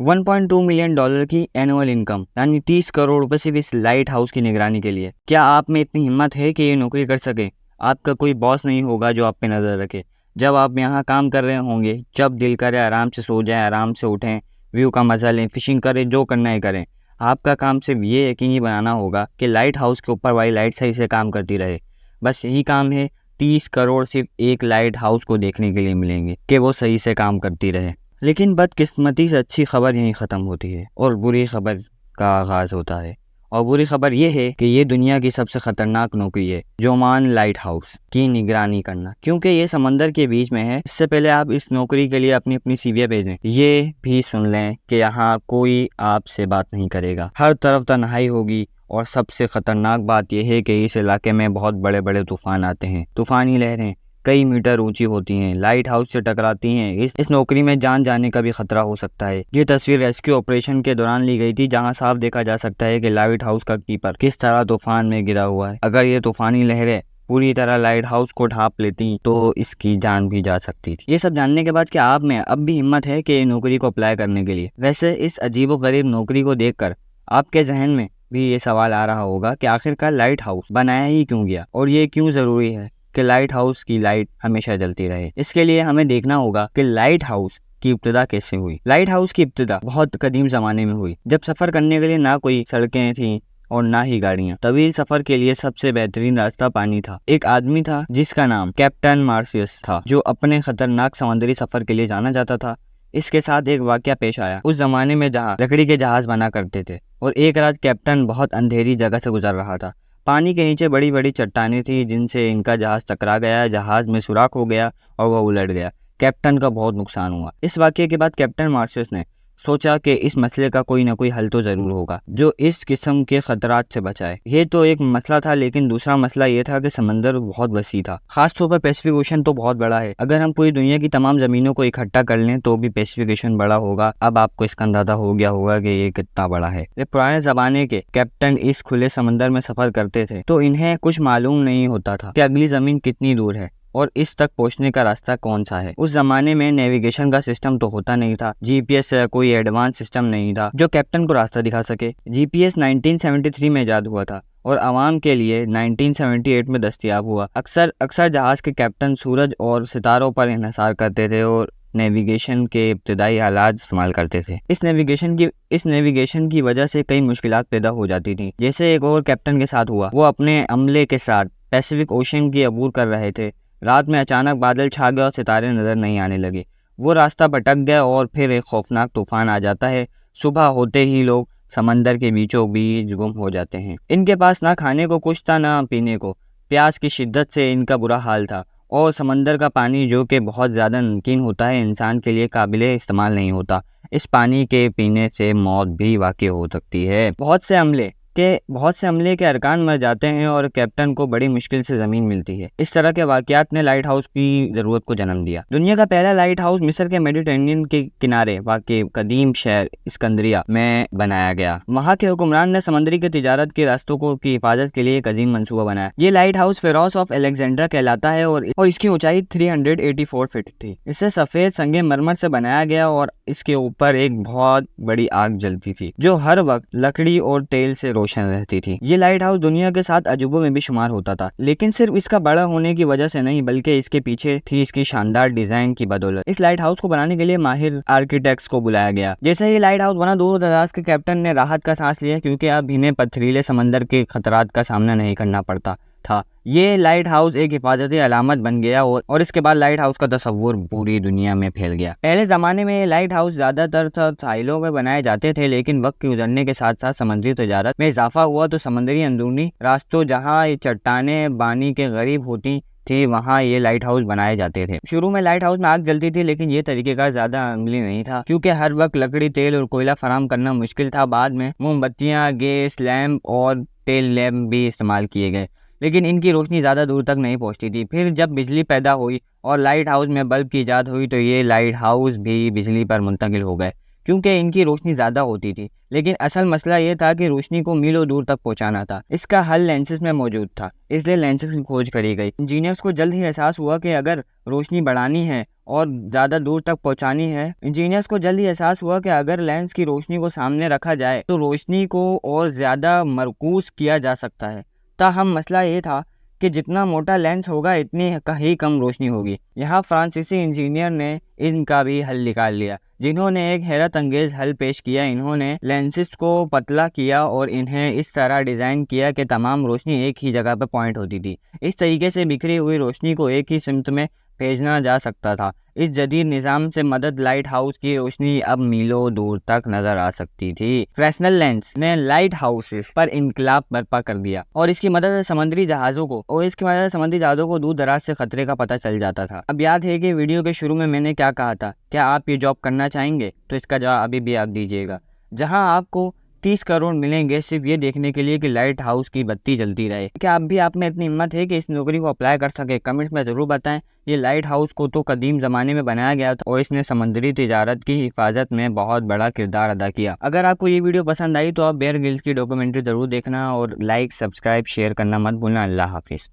1.2 million dollar کی annual income, یعنی 30 کروڑ روپے صرف اس لائٹ ہاؤس کی نگرانی کے لیے۔ کیا آپ میں اتنی ہمت ہے کہ یہ نوکری کر سکیں؟ آپ کا کوئی باس نہیں ہوگا جو آپ پہ نظر رکھے۔ جب آپ یہاں کام کر رہے ہوں گے، جب دل کرے آرام سے سو جائیں، آرام سے اٹھیں، ویو کا مزہ لیں، فشنگ کریں، جو کرنا ہے کریں۔ آپ کا کام صرف یہ یقینی بنانا ہوگا کہ لائٹ ہاؤس کے اوپر والی لائٹ صحیح سے کام کرتی رہے۔ بس یہی کام ہے۔ 30 کروڑ صرف ایک لائٹ ہاؤس کو دیکھنے کے لیے ملیں گے کہ وہ صحیح سے کام کرتی رہے۔ لیکن بدقسمتی سے اچھی خبر یہیں ختم ہوتی ہے اور بری خبر کا آغاز ہوتا ہے۔ اور بری خبر یہ ہے کہ یہ دنیا کی سب سے خطرناک نوکری ہے، جومان لائٹ ہاؤس کی نگرانی کرنا، کیونکہ یہ سمندر کے بیچ میں ہے۔ اس سے پہلے آپ اس نوکری کے لیے اپنی سی وی بھیجیں۔ یہ بھی سن لیں کہ یہاں کوئی آپ سے بات نہیں کرے گا، ہر طرف تنہائی ہوگی، اور سب سے خطرناک بات یہ ہے کہ اس علاقے میں بہت بڑے بڑے طوفان آتے ہیں۔ طوفانی لہریں کئی میٹر اونچی ہوتی ہیں، لائٹ ہاؤس سے ٹکراتی ہیں۔ اس نوکری میں جان جانے کا بھی خطرہ ہو سکتا ہے۔ یہ تصویر ریسکیو آپریشن کے دوران لی گئی تھی، جہاں صاف دیکھا جا سکتا ہے کہ لائٹ ہاؤس کا کیپر کس طرح طوفان میں گرا ہوا ہے۔ اگر یہ طوفانی لہریں پوری طرح لائٹ ہاؤس کو ڈھانپ لیتی تو اس کی جان بھی جا سکتی تھی۔ یہ سب جاننے کے بعد کیا آپ میں اب بھی ہمت ہے کہ نوکری کو اپلائی کرنے کے لیے؟ ویسے اس عجیب و غریب نوکری کو دیکھ کر آپ کے ذہن میں بھی یہ سوال آ رہا ہوگا کہ آخرکار لائٹ ہاؤس بنایا ہی کیوں گیا، اور یہ کیوں ضروری ہے کہ لائٹ ہاؤس کی لائٹ ہمیشہ جلتی رہے۔ اس کے لیے ہمیں دیکھنا ہوگا کہ لائٹ ہاؤس کی ابتدا کیسے ہوئی۔ لائٹ ہاؤس کی ابتدا بہت قدیم زمانے میں ہوئی، جب سفر کرنے کے لیے نہ کوئی سڑکیں تھیں اور نہ ہی گاڑیاں۔ طویل سفر کے لیے سب سے بہترین راستہ پانی تھا۔ ایک آدمی تھا جس کا نام کیپٹن مارسیس تھا، جو اپنے خطرناک سمندری سفر کے لیے جانا جاتا تھا۔ اس کے ساتھ ایک واقعہ پیش آیا۔ اس زمانے میں جہاں لکڑی کے جہاز بنا کرتے تھے، اور ایک رات کیپٹن بہت اندھیری جگہ سے گزر رہا تھا۔ پانی کے نیچے بڑی بڑی چٹانیں تھیں جن سے ان کا جہاز ٹکرا گیا، جہاز میں سوراخ ہو گیا اور وہ الٹ گیا۔ کیپٹن کا بہت نقصان ہوا۔ اس واقعے کے بعد کیپٹن مارسیس نے سوچا کہ اس مسئلے کا کوئی نہ کوئی حل تو ضرور ہوگا جو اس قسم کے خطرات سے بچائے۔ یہ تو ایک مسئلہ تھا، لیکن دوسرا مسئلہ یہ تھا کہ سمندر بہت وسیع تھا، خاص طور پر پیسفک اوشن تو بہت بڑا ہے۔ اگر ہم پوری دنیا کی تمام زمینوں کو اکٹھا کر لیں تو بھی پیسفک اوشن بڑا ہوگا۔ اب آپ کو اس کا اندازہ ہو گیا ہوگا کہ یہ کتنا بڑا ہے۔ یہ پرانے زمانے کے کیپٹن اس کھلے سمندر میں سفر کرتے تھے تو انہیں کچھ معلوم نہیں ہوتا تھا کہ اگلی زمین کتنی دور ہے اور اس تک پہنچنے کا راستہ کون سا ہے۔ اس زمانے میں نیویگیشن کا سسٹم تو ہوتا نہیں تھا، جی پی ایس کوئی ایڈوانس سسٹم نہیں تھا جو کیپٹن کو راستہ دکھا سکے۔ جی پی ایس 1973 میں ایجاد ہوا تھا اور عوام کے لیے 1978 میں دستیاب ہوا۔ اکثر جہاز کے کیپٹن سورج اور ستاروں پر انحصار کرتے تھے اور نیویگیشن کے ابتدائی آلات استعمال کرتے تھے۔ اس نیویگیشن کی وجہ سے کئی مشکلات پیدا ہو جاتی تھیں، جیسے ایک اور کیپٹن کے ساتھ ہوا۔ وہ اپنے عملے کے ساتھ پیسفک اوشن کی عبور کر رہے تھے۔ رات میں اچانک بادل چھا گیا اور ستارے نظر نہیں آنے لگے۔ وہ راستہ بھٹک گیا اور پھر ایک خوفناک طوفان آ جاتا ہے۔ صبح ہوتے ہی لوگ سمندر کے بیچوں بیچ گم ہو جاتے ہیں۔ ان کے پاس نہ کھانے کو کچھ تھا نہ پینے کو، پیاس کی شدت سے ان کا برا حال تھا، اور سمندر کا پانی جو کہ بہت زیادہ نمکین ہوتا ہے انسان کے لیے قابل استعمال نہیں ہوتا۔ اس پانی کے پینے سے موت بھی واقع ہو سکتی ہے۔ بہت سے عملے کے ارکان مر جاتے ہیں اور کیپٹن کو بڑی مشکل سے زمین ملتی ہے۔ اس طرح کے واقعات نے لائٹ ہاؤس کی ضرورت کو جنم دیا۔ دنیا کا پہلا لائٹ ہاؤس مصر کے میڈیٹرینین کے کنارے واقع قدیم شہر اسکندریہ میں بنایا گیا۔ وہاں کے حکمران نے سمندری کے تجارت کے راستوں کی حفاظت کے لیے ایک عظیم منصوبہ بنایا۔ یہ لائٹ ہاؤس فیروس آف الیگزینڈرا کہلاتا ہے اور اس کی اونچائی 384 فٹ تھی۔ اسے سفید سنگ مرمر سے بنایا گیا اور اس کے اوپر ایک بہت بڑی آگ جلتی تھی جو ہر وقت لکڑی اور تیل سے روشن رہتی تھی۔ یہ لائٹ ہاؤس دنیا کے 7 عجوبوں میں بھی شمار ہوتا تھا، لیکن صرف اس کا بڑا ہونے کی وجہ سے نہیں بلکہ اس کے پیچھے تھی اس کی شاندار ڈیزائن کی بدولت۔ اس لائٹ ہاؤس کو بنانے کے لیے ماہر آرکیٹیکٹس کو بلایا گیا۔ جیسے ہی لائٹ ہاؤس بنا، دور دراز کے کیپٹن نے راحت کا سانس لیا، کیونکہ اب انہیں پتھریلے سمندر کے خطرات کا سامنا نہیں کرنا پڑتا تھا۔ یہ لائٹ ہاؤس ایک حفاظتی علامت بن گیا اور اس کے بعد لائٹ ہاؤس کا تصور پوری دنیا میں پھیل گیا۔ پہلے زمانے میں یہ لائٹ ہاؤس زیادہ تر ساحلوں میں بنائے جاتے تھے، لیکن وقت کے گزرنے کے ساتھ ساتھ سمندری تجارت میں اضافہ ہوا تو سمندری اندرونی راستوں جہاں چٹانیں پانی کے قریب ہوتی تھی وہاں یہ لائٹ ہاؤس بنائے جاتے تھے۔ شروع میں لائٹ ہاؤس میں آگ جلتی تھی، لیکن یہ طریقہ کار زیادہ عملی نہیں تھا کیونکہ ہر وقت لکڑی، تیل اور کوئلہ فراہم کرنا مشکل تھا۔ بعد میں موم بتیاں، گیس لیمپ اور ٹیل لیمپ بھی استعمال کیے گئے، لیکن ان کی روشنی زیادہ دور تک نہیں پہنچتی تھی۔ پھر جب بجلی پیدا ہوئی اور لائٹ ہاؤس میں بلب کی ایجاد ہوئی تو یہ لائٹ ہاؤس بھی بجلی پر منتقل ہو گئے، کیونکہ ان کی روشنی زیادہ ہوتی تھی، لیکن اصل مسئلہ یہ تھا کہ روشنی کو میلوں دور تک پہنچانا تھا۔ اس کا حل لینسز میں موجود تھا، اس لیے لینسز کی کھوج کری گئی۔ انجینئرز کو جلد ہی احساس ہوا کہ اگر روشنی بڑھانی ہے اور زیادہ دور تک پہنچانی ہے، اگر لینس کی روشنی کو سامنے رکھا جائے تو روشنی کو اور زیادہ مرکوز کیا جا سکتا ہے۔ تاہم مسئلہ یہ تھا کہ جتنا موٹا لینس ہوگا اتنی ہی کم روشنی ہوگی۔ یہاں فرانسیسی انجینئر نے ان کا بھی حل نکال لیا، جنہوں نے ایک حیرت انگیز حل پیش کیا۔ انہوں نے لینسز کو پتلا کیا اور انہیں اس طرح ڈیزائن کیا کہ تمام روشنی ایک ہی جگہ پہ پوائنٹ ہوتی تھی۔ اس طریقے سے بکھری ہوئی روشنی کو ایک ہی سمت میں بھیجنا جا سکتا تھا۔ اس جدید نظام سے مدد لائٹ ہاؤس کی روشنی اب میلوں دور تک نظر آ سکتی تھی۔ فریسنل لینس نے لائٹ ہاؤس پر انقلاب برپا کر دیا اور اس کی مدد سے سمندری جہازوں کو دور دراز سے خطرے کا پتہ چل جاتا تھا۔ اب یاد ہے کہ ویڈیو کے شروع میں نے کیا کہا تھا؟ کیا آپ یہ جاب کرنا چاہیں گے؟ تو اس کا جواب ابھی بھی آپ دیجیے گا۔ جہاں آپ کو 30 کروڑ ملیں گے صرف یہ دیکھنے کے لیے کہ لائٹ ہاؤس کی بتی جلتی رہے۔ کیا آپ میں اتنی ہمت ہے کہ اس نوکری کو اپلائی کر سکے؟ کمنٹس میں ضرور بتائیں۔ یہ لائٹ ہاؤس کو تو قدیم زمانے میں بنایا گیا تھا اور اس نے سمندری تجارت کی حفاظت میں بہت بڑا کردار ادا کیا۔ اگر آپ کو یہ ویڈیو پسند آئی تو آپ بیئر گرلز کی ڈاکیومنٹری ضرور دیکھنا اور لائک، سبسکرائب، شیئر کرنا مت بھولنا۔ اللہ حافظ۔